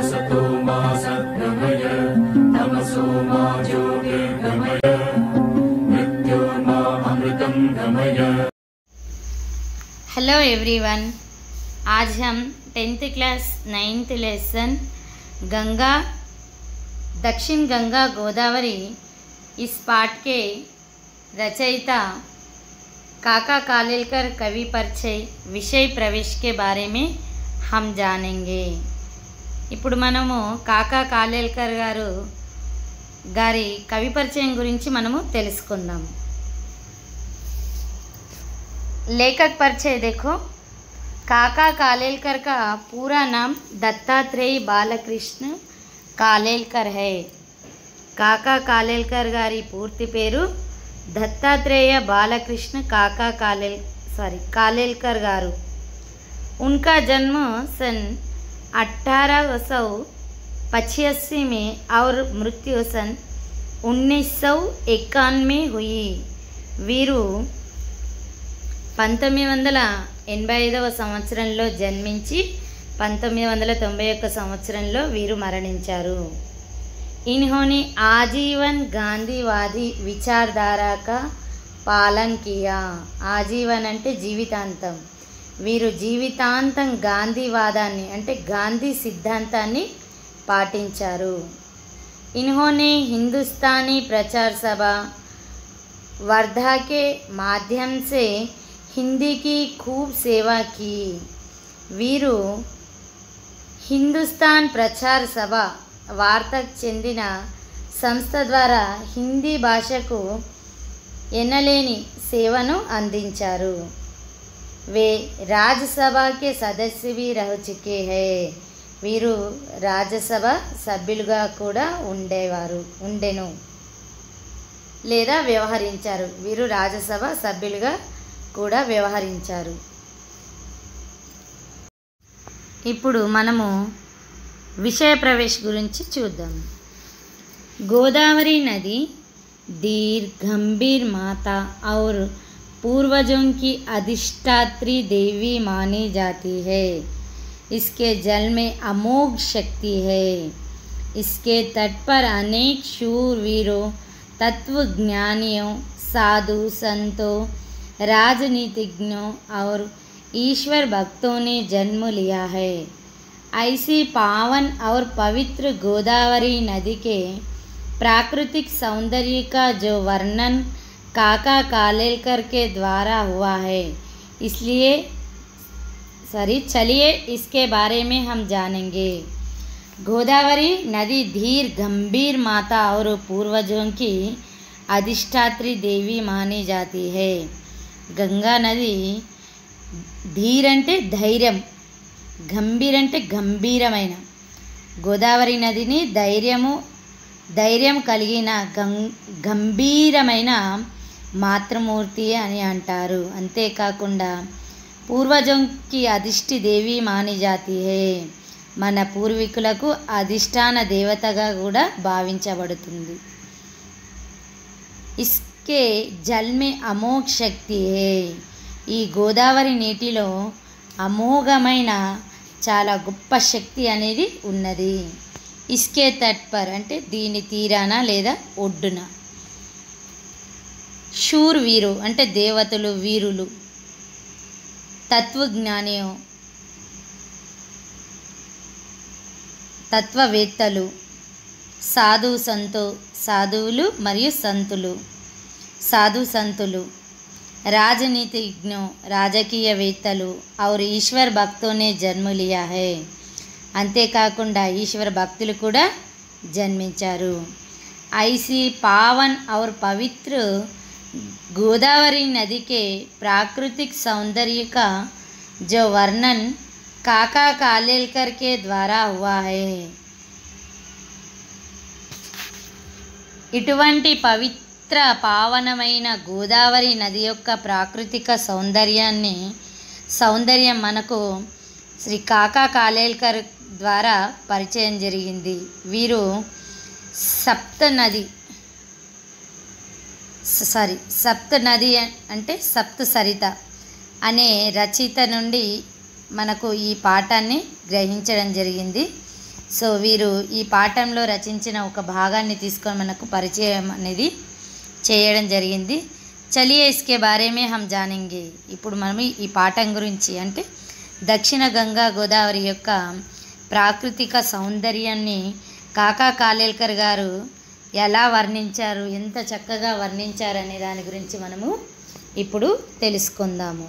असतो मा सद्गमय तमसो मा ज्योतिर्गमय मृत्योर्मा अमृतं गमय। हेलो एवरीवन, आज हम 10th class 9th lesson Ganga दक्षिण गंगा गोदावरी इस पाठ के रचयिता काका कालेलकर कवि परिचय विषय प्रवेश के बारे में हम जानेंगे। ఇప్పుడు మనము కాకా కాలేల్కర్ గారి కవి పరిచయం గురించి మనము తెలుసుకుందాం। लेखक परिचय देखो। काका कालेलकर का पूरा नाम दत्तात्रेय बालकृष्ण कालेलकर है। काका कालेलकर गारी पूर्ति पेरू दत्तात्रेय बालकृष्ण काका कालेलकर गारू। उनका जन्म सन 1885 में और मृत्यु सन 1951 में हुई। वीरू 1985వ సంవత్సరంలో జన్మించి 1991 సంవత్సరంలో వీరు మరణించారు। इन्होंने आजीवन गांधीवादी विचारधारा का पालन किया। आजीवन అంటే జీవితాంతం। వీరు జీవితాంతం గాంధీవాదాన్ని అంటే గాంధీ సిద్ధాంతాన్ని పాటించారు। इन्होंने हिंदुस्तानी प्रचार सभा वर्धा के माध्यम से हिंदी की खूब सेवा की। वीरू हिंदुस्तान प्रचार सभा వార్తకు చెందిన సంస్థ ద్వారా హిందీ భాషకు ఎనలేని సేవను అందించారు। वे राज्यसभा के सदस्य भी रह चुके हैं। వీరు రాజ్యసభ సభ్యులుగా కూడా ఉండెను లేదా వ్యవహరించారు। వీరు రాజ్యసభ సభ్యులుగా కూడా వ్యవహరించారు। ఇప్పుడు మనము विषय प्रवेश गुరించి చూద్దాం। गोदावरी नदी धीर गंभीर माता और पूर्वजों की अधिष्ठात्री देवी मानी जाती है। इसके जल में अमोघ शक्ति है। इसके तट पर अनेक शूरवीरों, तत्वज्ञानियों, साधु संतों, राजनीतिज्ञों और ईश्वर भक्तों ने जन्म लिया है। ऐसी पावन और पवित्र गोदावरी नदी के प्राकृतिक सौंदर्य का जो वर्णन काका कालेलकर के द्वारा हुआ है, चलिए इसके बारे में हम जानेंगे। गोदावरी नदी धीर गंभीर माता और पूर्वजों की अधिष्ठात्री देवी मानी जाती है। गंगा नदी धीर అంటే ధైర్యం, గంభీర్ అంటే గంభీరమైన, గోదావరి నదిని ధైర్యం కలిగిన గంభీరమైన మాతృమూర్తి అని అంటారు। అంతేకాకుండా పూర్వజంకి అధిష్టి దేవి మాని జాతి హే, మన పూర్వీకులకు అధిష్టాన దేవతగా కూడా భావించబడుతుంది। ఇస్కే జల్ మే అమోఘ శక్తి హే, ఈ గోదావరి నీటిలో అమోఘమైన చాలా గొప్ప శక్తి అనేది ఉన్నది। ఇస్కే తట్ పర్ అంటే దీని తీరాన లేదా ఒడ్డున, శూర్ వీరు అంటే దేవతలు వీరులు, తత్వజ్ఞానియో తత్వవేత్తలు, సాధు సంతో సాధువులు మరియు సాధు సంతులు, राजनीतिज्ञों రాజకీయవేత్తలు और ईश्वर भक्तों ने जन्म लिया है। అంతేకాకుండా ఈశ్వర భక్తులు కూడా జన్మించారు। ऐसी पावन और पवित्र गोदावरी नदी के प्राकृतिक सौंदर्य का जो वर्णन काका कालेलकर के द्वारा हुआ है। ఇటువంటి పవిత్ర పావనమైన గోదావరి నది యొక్క ప్రాకృతిక సౌందర్యం మనకు శ్రీ కాకా కాలేల్కర్ ద్వారా పరిచయం జరిగింది। వీరు సప్త నది అంటే సప్త సరిత అనే రచయిత నుండి మనకు ఈ పాఠాన్ని గ్రహించడం జరిగింది। సో వీరు ఈ పాఠంలో రచించిన ఒక భాగాన్ని తీసుకొని మనకు పరిచయం అనేది చేయడం జరిగింది. చలియే ఇస్కే బారే మే హమ్ జానేంగే. ఇప్పుడు మనం ఈ పాఠం గురించి అంటే దక్షిణ గంగా గోదావరి యొక్క ప్రాకృతిక సౌందర్యాన్ని కాకా కాలేల్కర్ గారు ఎలా వర్ణించారు, ఎంత చక్కగా వర్ణించారు అనే దాని గురించి మనము ఇప్పుడు తెలుసుకుందాము.